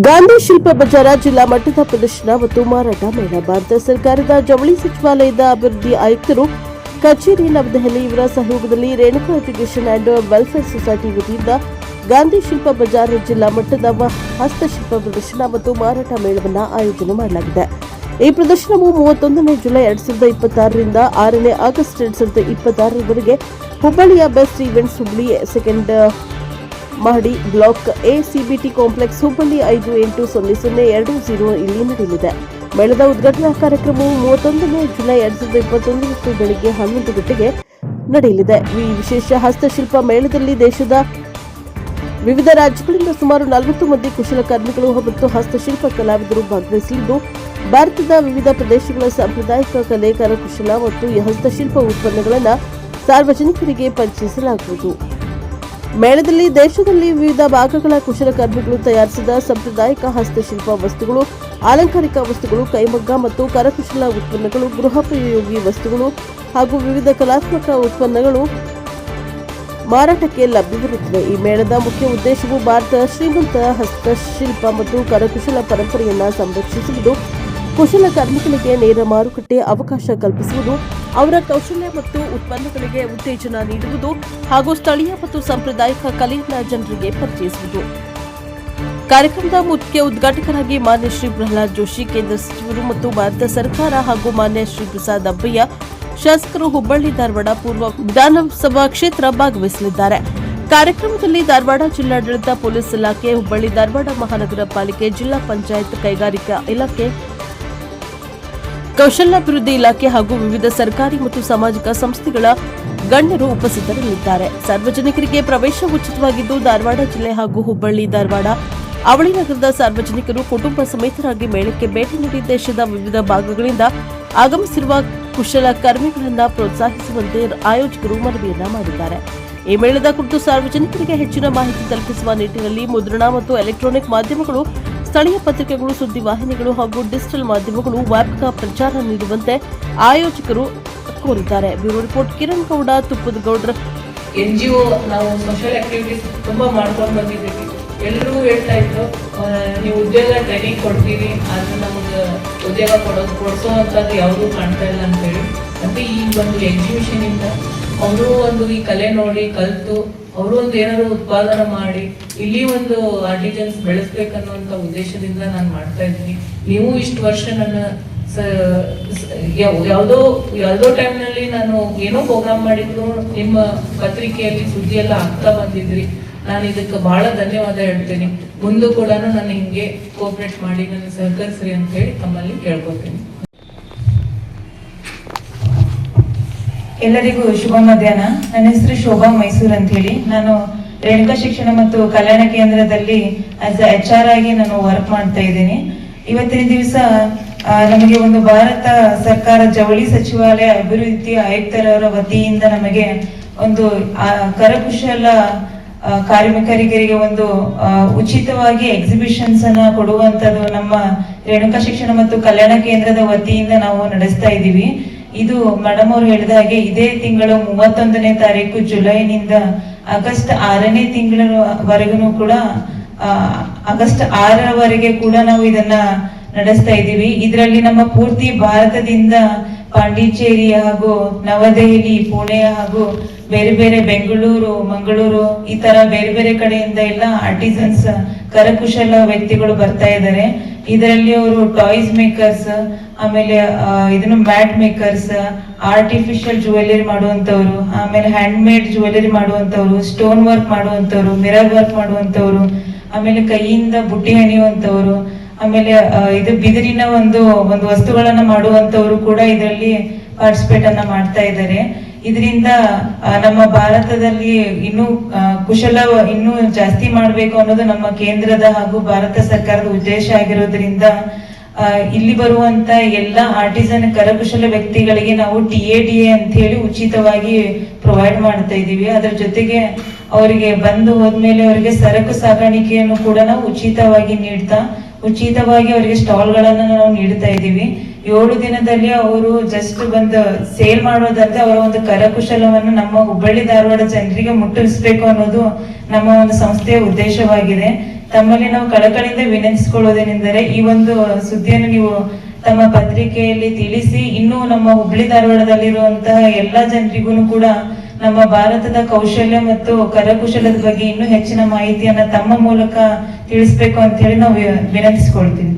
ಗಾಂಧಿ ಶಿಲ್ಪ ಬಜಾರ ಜಿಲ್ಲಾ ಮಟ್ಟದ ಪ್ರದರ್ಶನ ಮತ್ತು ಮಾರಾಟ ಮೇಳ. ಭಾರತ ಸರ್ಕಾರದ ಜವಳಿ ಸಚಿವಾಲಯದ ಅಭಿವೃದ್ಧಿ ಆಯುಕ್ತರು ಕಚೇರಿ ನವದೆಹಲಿ ಇವರ ಸಹಯೋಗದಲ್ಲಿ Renuka education and welfare society ವತಿಯಿಂದ ಗಾಂಧಿ ಶಿಲ್ಪ ಬಜಾರ್ ಜಿಲ್ಲಾ ಮಟ್ಟದ ಹಸ್ತಶಿಲ್ಪ ಪ್ರದರ್ಶನ ಮತ್ತು ಮಾರಾಟ ಮೇಳವನ್ನು ಆಯೋಜನೆ ಮಾಡಲಾಗಿದೆ. ಈ ಪ್ರದರ್ಶನವು 31 ಜುಲೈ 2026 ರಿಂದ 6 ಆಗಸ್ಟ್ 2026 ರವರೆಗೆ ಹುಬ್ಬಳ್ಳಿಯ ಬೆಸ್ಟ್ ಈವೆಂಟ್ಸ್ ಹುಬ್ಬಳ್ಳಿ ಸೆಕೆಂಡ್ ಮಹಡಿ block A CBT complex Hubballi 580020 ಇಲ್ಲಿ ನಡೆಯಲಿದೆ. ಮೇಳದ ಉದ್ಘಾಟನಾ ಕಾರ್ಯಕ್ರಮವು 31 ಜುಲೈ 2021 ಬೆಳಗ್ಗೆ 11 ಗಂಟೆಗೆ ನಡೆಯಲಿದೆ. ಈ ವಿಶೇಷ ಹಸ್ತಶಿಲ್ಪ ಮೇಳದಲ್ಲಿ ದೇಶದ ವಿವಿಧ ರಾಜ್ಯಗಳಿಂದ ಸುಮಾರು 40 ಮಂದಿ ಕುಶಲಕರ್ಮಿಗಳು ಮತ್ತು ಹಸ್ತಶಿಲ್ಪ ಕಲಾವಿದರು ಭಾಗವಹಿಸಲಿದ್ದು, ಭಾರತದ ವಿವಿಧ ಪ್ರದೇಶಗಳ ಸಾಂಪ್ರದಾಯಿಕ ಕಲೆ, ಕರಕುಶಲ ಮತ್ತು ಹಸ್ತಶಿಲ್ಪ ಉತ್ಪನ್ನಗಳನ್ನು ಸಾರ್ವಜನಿಕರಿಗೆ ಪರಿಚಯಿಸಲಾಗುವುದು. ಮೇಳದಲ್ಲಿ ದೇಶದಲ್ಲಿ ವಿವಿಧ ಭಾಗಗಳ ಕುಶಲಕರ್ಮಿಗಳು ತಯಾರಿಸಿದ ಸಾಂಪ್ರದಾಯಿಕ ಹಸ್ತಶಿಲ್ಪ ವಸ್ತುಗಳು, ಅಲಂಕಾರಿಕ ವಸ್ತುಗಳು, ಕೈಮಗ್ಗ ಮತ್ತು ಕರಕುಶಲ ಉತ್ಪನ್ನಗಳು, ಗೃಹೋಪಯೋಗಿ ವಸ್ತುಗಳು ಹಾಗೂ ವಿವಿಧ ಕಲಾತ್ಮಕ ಉತ್ಪನ್ನಗಳು ಮಾರಾಟಕ್ಕೆ ಲಭ್ಯವಿರುತ್ತವೆ. ಈ ಮೇಳದ ಮುಖ್ಯ ಉದ್ದೇಶವು ಭಾರತದ ಶ್ರೀಮಂತ ಹಸ್ತಶಿಲ್ಪ ಮತ್ತು ಕರಕುಶಲ ಪರಂಪರೆಯನ್ನು ಸಂರಕ್ಷಿಸುವುದು, ಕುಶಲಕರ್ಮಿಗಳಿಗೆ ನೇರ ಮಾರುಕಟ್ಟೆ ಅವಕಾಶ ಕಲ್ಪಿಸುವುದು, ಅವರ ಕೌಶಲ್ಯ ಮತ್ತು ಉತ್ಪನ್ನಗಳಿಗೆ ಉತ್ತೇಜನ ನೀಡುವುದು ಹಾಗೂ ಸ್ಥಳೀಯ ಮತ್ತು ಸಾಂಪ್ರದಾಯಿಕ ಕಲೆಯನ್ನು ಜನರಿಗೆ ಪರಿಚಯಿಸುವುದು. ಕಾರ್ಯಕ್ರಮದ ಮುಖ್ಯ ಉದ್ಘಾಟಕರಾಗಿ ಮಾನ್ಯ ಶ್ರೀ ಪ್ರಹ್ಲಾದ್ ಜೋಶಿ, ಕೇಂದ್ರ ಸಚಿವರು ಮತ್ತು ಭಾರತ ಸರ್ಕಾರ ಹಾಗೂ ಮಾನ್ಯ ಶ್ರೀ ಪ್ರಸಾದ್ ಅಬ್ಬಯ್ಯ, ಶಾಸಕರು, ಹುಬ್ಬಳ್ಳಿ ಧಾರವಾಡ ಪೂರ್ವ ವಿಧಾನಸಭಾ ಕ್ಷೇತ್ರ ಭಾಗವಹಿಸಲಿದ್ದಾರೆ. ಕಾರ್ಯಕ್ರಮದಲ್ಲಿ ಧಾರವಾಡ ಜಿಲ್ಲಾಡಳಿತ, ಪೊಲೀಸ್ ಇಲಾಖೆ, ಹುಬ್ಬಳ್ಳಿ ಧಾರವಾಡ ಮಹಾನಗರ ಪಾಲಿಕೆ, ಜಿಲ್ಲಾ ಪಂಚಾಯತ್, ಕೈಗಾರಿಕಾ ಇಲಾಖೆ, ಕೌಶಲ್ಯಾಭಿವೃದ್ಧಿ ಇಲಾಖೆ ಹಾಗೂ ವಿವಿಧ ಸರ್ಕಾರಿ ಮತ್ತು ಸಾಮಾಜಿಕ ಸಂಸ್ಥೆಗಳ ಗಣ್ಯರು ಉಪಸ್ಥಿತರಿರಲಿದ್ದಾರೆ. ಸಾರ್ವಜನಿಕರಿಗೆ ಪ್ರವೇಶ ಉಚಿತವಾಗಿದ್ದು, ಧಾರವಾಡ ಜಿಲ್ಲೆ ಹಾಗೂ ಹುಬ್ಬಳ್ಳಿ ಧಾರವಾಡ ಅವಳಿ ನಗರದ ಸಾರ್ವಜನಿಕರು ಕುಟುಂಬ ಸಮೇತರಾಗಿ ಮೇಳಕ್ಕೆ ಭೇಟಿ ನೀಡಿ ದೇಶದ ವಿವಿಧ ಭಾಗಗಳಿಂದ ಆಗಮಿಸಿರುವ ಕುಶಲಕರ್ಮಿಗಳನ್ನು ಪ್ರೋತ್ಸಾಹಿಸುವಂತೆ ಆಯೋಜಕರು ಮನವಿಯನ್ನ ಮಾಡಿದ್ದಾರೆ. ಈ ಮೇಳದ ಕುರಿತು ಸಾರ್ವಜನಿಕರಿಗೆ ಹೆಚ್ಚಿನ ಮಾಹಿತಿ ತಲುಪಿಸುವ ನಿಟ್ಟಿನಲ್ಲಿ ಮುದ್ರಣ ಮತ್ತು ಎಲೆಕ್ಟ್ರಾನಿಕ್ ಮಾಧ್ಯಮಗಳು, ಸ್ಥಳೀಯ ಪತ್ರಿಕೆಗಳು, ಸುದ್ದಿವಾಹಿನಿಗಳು ಹಾಗೂ ಡಿಜಿಟಲ್ ಮಾಧ್ಯಮಗಳು ವ್ಯಾಪಕ ಪ್ರಚಾರ ನೀಡುವಂತೆ ಆಯೋಜಕರು ಕೋರಿದ್ದಾರೆ. ಬ್ಯೂರೋ ರಿಪೋರ್ಟ್ ಕಿರಣ್ ಗೌಡ, ತುಪ್ಪದ ಗೌಡ್ರ. NGO ನಾವು ಸೋಷಿಯಲ್ ಆಕ್ಟಿವಿಟೀಸ್ ತುಂಬಾ ಮಾಡ್ಕೊಂಡು ಬಂದಿದ್ದೀವಿ. ಎಲ್ಲರೂ ಹೇಳ್ತಾ ಇದ್ರು, ನೀವು ಉದ್ಯೋಗ ಟ್ರೈನಿಂಗ್ ಕೊಡ್ತೀರಿ, ಆದ್ರೆ ನಮಗೆ ಉದ್ಯೋಗ ಕೊಡಿಸೋವಂಥದ್ದು ಯಾವುದೂ ಕಾಣ್ತಾ ಇಲ್ಲ ಅಂತೇಳಿ. ಮತ್ತೆ ಈ ಒಂದು ಎಕ್ಸಿಬಿಷನ್ ಇಂದ ಅವರು ಒಂದು ಈ ಕಲೆ ನೋಡಿ ಕಲಿತು ಅವರು ಒಂದು ಏನಾದ್ರು ಉತ್ಪಾದನೆ ಮಾಡಿ ಇಲ್ಲಿ ಒಂದು ಆರ್ಟಿಜನ್ಸ್ ಬೆಳೆಸ್ಬೇಕನ್ನುವಂತ ಉದ್ದೇಶದಿಂದ ನಾನು ಮಾಡ್ತಾ ಇದ್ದೀನಿ. ನೀವು ಇಷ್ಟು ವರ್ಷ ನನ್ನ ಯಾವುದೋ ಟೈಮ್ನಲ್ಲಿ ನಾನು ಏನೋ ಪ್ರೋಗ್ರಾಮ್ ಮಾಡಿದ್ರು, ನಿಮ್ಮ ಪತ್ರಿಕೆಯಲ್ಲಿ ಸುದ್ದಿ ಎಲ್ಲ ಆಗ್ತಾ ಬಂದಿದ್ರಿ. ನಾನು ಇದಕ್ಕೆ ಬಹಳ ಧನ್ಯವಾದ ಹೇಳ್ತೀನಿ. ಮುಂದೂ ಕೂಡ ನಾನು ಹಿಂಗೆ ಕೋಆಪರೇಟ್ ಮಾಡಿ ನನ್ನ ಸಹಕರಿಸ್ರಿ ಅಂತ ಹೇಳಿ ತಮ್ಮಲ್ಲಿ ಕೇಳ್ಕೊತೀನಿ. ಎಲ್ಲರಿಗೂ ಶುಭ ಮಧ್ಯಾಹ್ನ. ನನ್ನ ಹೆಸರು ಶೋಭಾ ಮೈಸೂರ್ ಅಂತ ಹೇಳಿ. ನಾನು ರೇಣುಕಾ ಶಿಕ್ಷಣ ಮತ್ತು ಕಲ್ಯಾಣ ಕೇಂದ್ರದಲ್ಲಿ ಆಸ್ HR ಆಗಿ ನಾನು ವರ್ಕ್ ಮಾಡ್ತಾ ಇದ್ದೀನಿ. ಇವತ್ತಿನ ದಿವಸ ನಮಗೆ ಒಂದು ಭಾರತ ಸರ್ಕಾರ ಜವಳಿ ಸಚಿವಾಲಯ ಅಭಿವೃದ್ಧಿ ಆಯುಕ್ತರವರ ವತಿಯಿಂದ ನಮಗೆ ಒಂದು ಕರಕುಶಲ ಕಾರ್ಮಿಕರಿಗೆ ಒಂದು ಉಚಿತವಾಗಿ ಎಕ್ಸಿಬಿಷನ್ಸ್ ಅನ್ನ ಕೊಡುವಂತದ್ದು ನಮ್ಮ ರೇಣುಕಾ ಶಿಕ್ಷಣ ಮತ್ತು ಕಲ್ಯಾಣ ಕೇಂದ್ರದ ವತಿಯಿಂದ ನಾವು ನಡೆಸ್ತಾ ಇದ್ದೀವಿ. ಇದು ಮೇಡಮ್ ಅವರು ಹೇಳಿದ ಹಾಗೆ ಇದೇ ತಿಂಗಳು 31ನೇ ತಾರೀಕು ಜುಲೈನಿಂದ ಆಗಸ್ಟ್ 6ನೇ ತಿಂಗಳವರೆಗೂ ಕೂಡ ಆಗಸ್ಟ್ 6ರವರೆಗೆ ಕೂಡ ನಾವು ಇದನ್ನ ನಡೆಸ್ತಾ ಇದ್ದೀವಿ. ಇದರಲ್ಲಿ ನಮ್ಮ ಪೂರ್ತಿ ಭಾರತದಿಂದ ಪಾಂಡಿಚೇರಿ ಹಾಗೂ ನವದೆಹಲಿ, ಪುಣೆ ಹಾಗೂ ಬೇರೆ ಬೇರೆ ಬೆಂಗಳೂರು, ಮಂಗಳೂರು ಈ ತರ ಬೇರೆ ಬೇರೆ ಕಡೆಯಿಂದ ಎಲ್ಲ ಆರ್ಟಿಸನ್ಸ್ ಕರಕುಶಲ ವ್ಯಕ್ತಿಗಳು ಬರ್ತಾ ಇದ್ದಾರೆ. ಇದರಲ್ಲಿ ಅವರು ಟಾಯ್ಸ್ ಮೇಕರ್ಸ್, ಆಮೇಲೆ ಇದನ್ನು ಮ್ಯಾಟ್ ಮೇಕರ್ಸ್, ಆರ್ಟಿಫಿಷಿಯಲ್ ಜುವೆಲ್ಲರಿ ಮಾಡುವಂತವ್ರು, ಆಮೇಲೆ ಹ್ಯಾಂಡ್ ಮೇಡ್ ಜುವೆಲ್ಲರಿ ಮಾಡುವಂತವ್ರು, ಸ್ಟೋನ್ ವರ್ಕ್ ಮಾಡುವಂತವ್ರು, ಮಿರರ್ ವರ್ಕ್ ಮಾಡುವಂತವ್ರು, ಆಮೇಲೆ ಕೈಯಿಂದ ಬುಟ್ಟಿ ಹೆಣೆಯುವಂತವ್ರು, ಆಮೇಲೆ ಇದು ಬಿದಿರಿನ ಒಂದು ವಸ್ತುಗಳನ್ನ ಮಾಡುವಂತವ್ರು ಕೂಡ ಇದರಲ್ಲಿ ಪಾರ್ಟಿಸಿಪೇಟ್ ಅನ್ನ ಮಾಡ್ತಾ ಇದ್ದಾರೆ. ಇದರಿಂದ ನಮ್ಮ ಭಾರತದಲ್ಲಿ ಇನ್ನೂ ಜಾಸ್ತಿ ಮಾಡಬೇಕು ಅನ್ನೋದು ನಮ್ಮ ಕೇಂದ್ರದ ಹಾಗೂ ಭಾರತ ಸರ್ಕಾರದ ಉದ್ದೇಶ ಆಗಿರೋದ್ರಿಂದ ಇಲ್ಲಿ ಬರುವಂತ ಎಲ್ಲ ಆರ್ಟಿಸನ್ ಕರಕುಶಲ ವ್ಯಕ್ತಿಗಳಿಗೆ ನಾವು TADA ಅಂತ ಹೇಳಿ ಉಚಿತವಾಗಿ ಪ್ರೊವೈಡ್ ಮಾಡ್ತಾ ಇದ್ದೀವಿ. ಅದರ ಜೊತೆಗೆ ಅವರಿಗೆ ಬಂದು ಹೋದ್ಮೇಲೆ ಅವರಿಗೆ ಸರಕು ಸಾಗಾಣಿಕೆಯನ್ನು ಕೂಡ ನಾವು ಉಚಿತವಾಗಿ ಅವರಿಗೆ ಸ್ಟಾಲ್ಗಳನ್ನ ನಾವು ನೀಡ್ತಾ ಇದ್ದೀವಿ. 7 ದಿನದಲ್ಲಿ ಅವರು ಜಸ್ಟ್ ಬಂದು ಸೇಲ್ ಮಾಡೋದಂತೆ ಅವರ ಒಂದು ಕರಕುಶಲವನ್ನು ನಮ್ಮ ಹುಬ್ಬಳ್ಳಿ ಧಾರವಾಡ ಜನರಿಗೆ ಮುಟ್ಟಿಸಬೇಕು ಅನ್ನೋದು ನಮ್ಮ ಒಂದು ಸಂಸ್ಥೆಯ ಉದ್ದೇಶವಾಗಿದೆ. ತಮ್ಮಲ್ಲಿ ನಾವು ಕಳಕಳಿಯಿಂದ ವಿನಂತಿಸಿಕೊಳ್ಳುವುದೇನೆಂದರೆ ಈ ಒಂದು ಸುದ್ದಿಯನ್ನು ನೀವು ತಮ್ಮ ಪತ್ರಿಕೆಯಲ್ಲಿ ತಿಳಿಸಿ ಇನ್ನೂ ನಮ್ಮ ಹುಬ್ಬಳ್ಳಿ ಧಾರವಾಡದಲ್ಲಿರುವಂತಹ ಎಲ್ಲ ಜನರಿಗೂ ಕೂಡ ನಮ್ಮ ಭಾರತದ ಕೌಶಲ್ಯ ಮತ್ತು ಕರಕುಶಲದ ಬಗ್ಗೆ ಇನ್ನೂ ಹೆಚ್ಚಿನ ಮಾಹಿತಿಯನ್ನ ತಮ್ಮ ಮೂಲಕ ತಿಳಿಸ್ಬೇಕು ಅಂತ ಹೇಳಿ ನಾವು ವಿನಂತಿಸಿಕೊಳ್ತೀವಿ.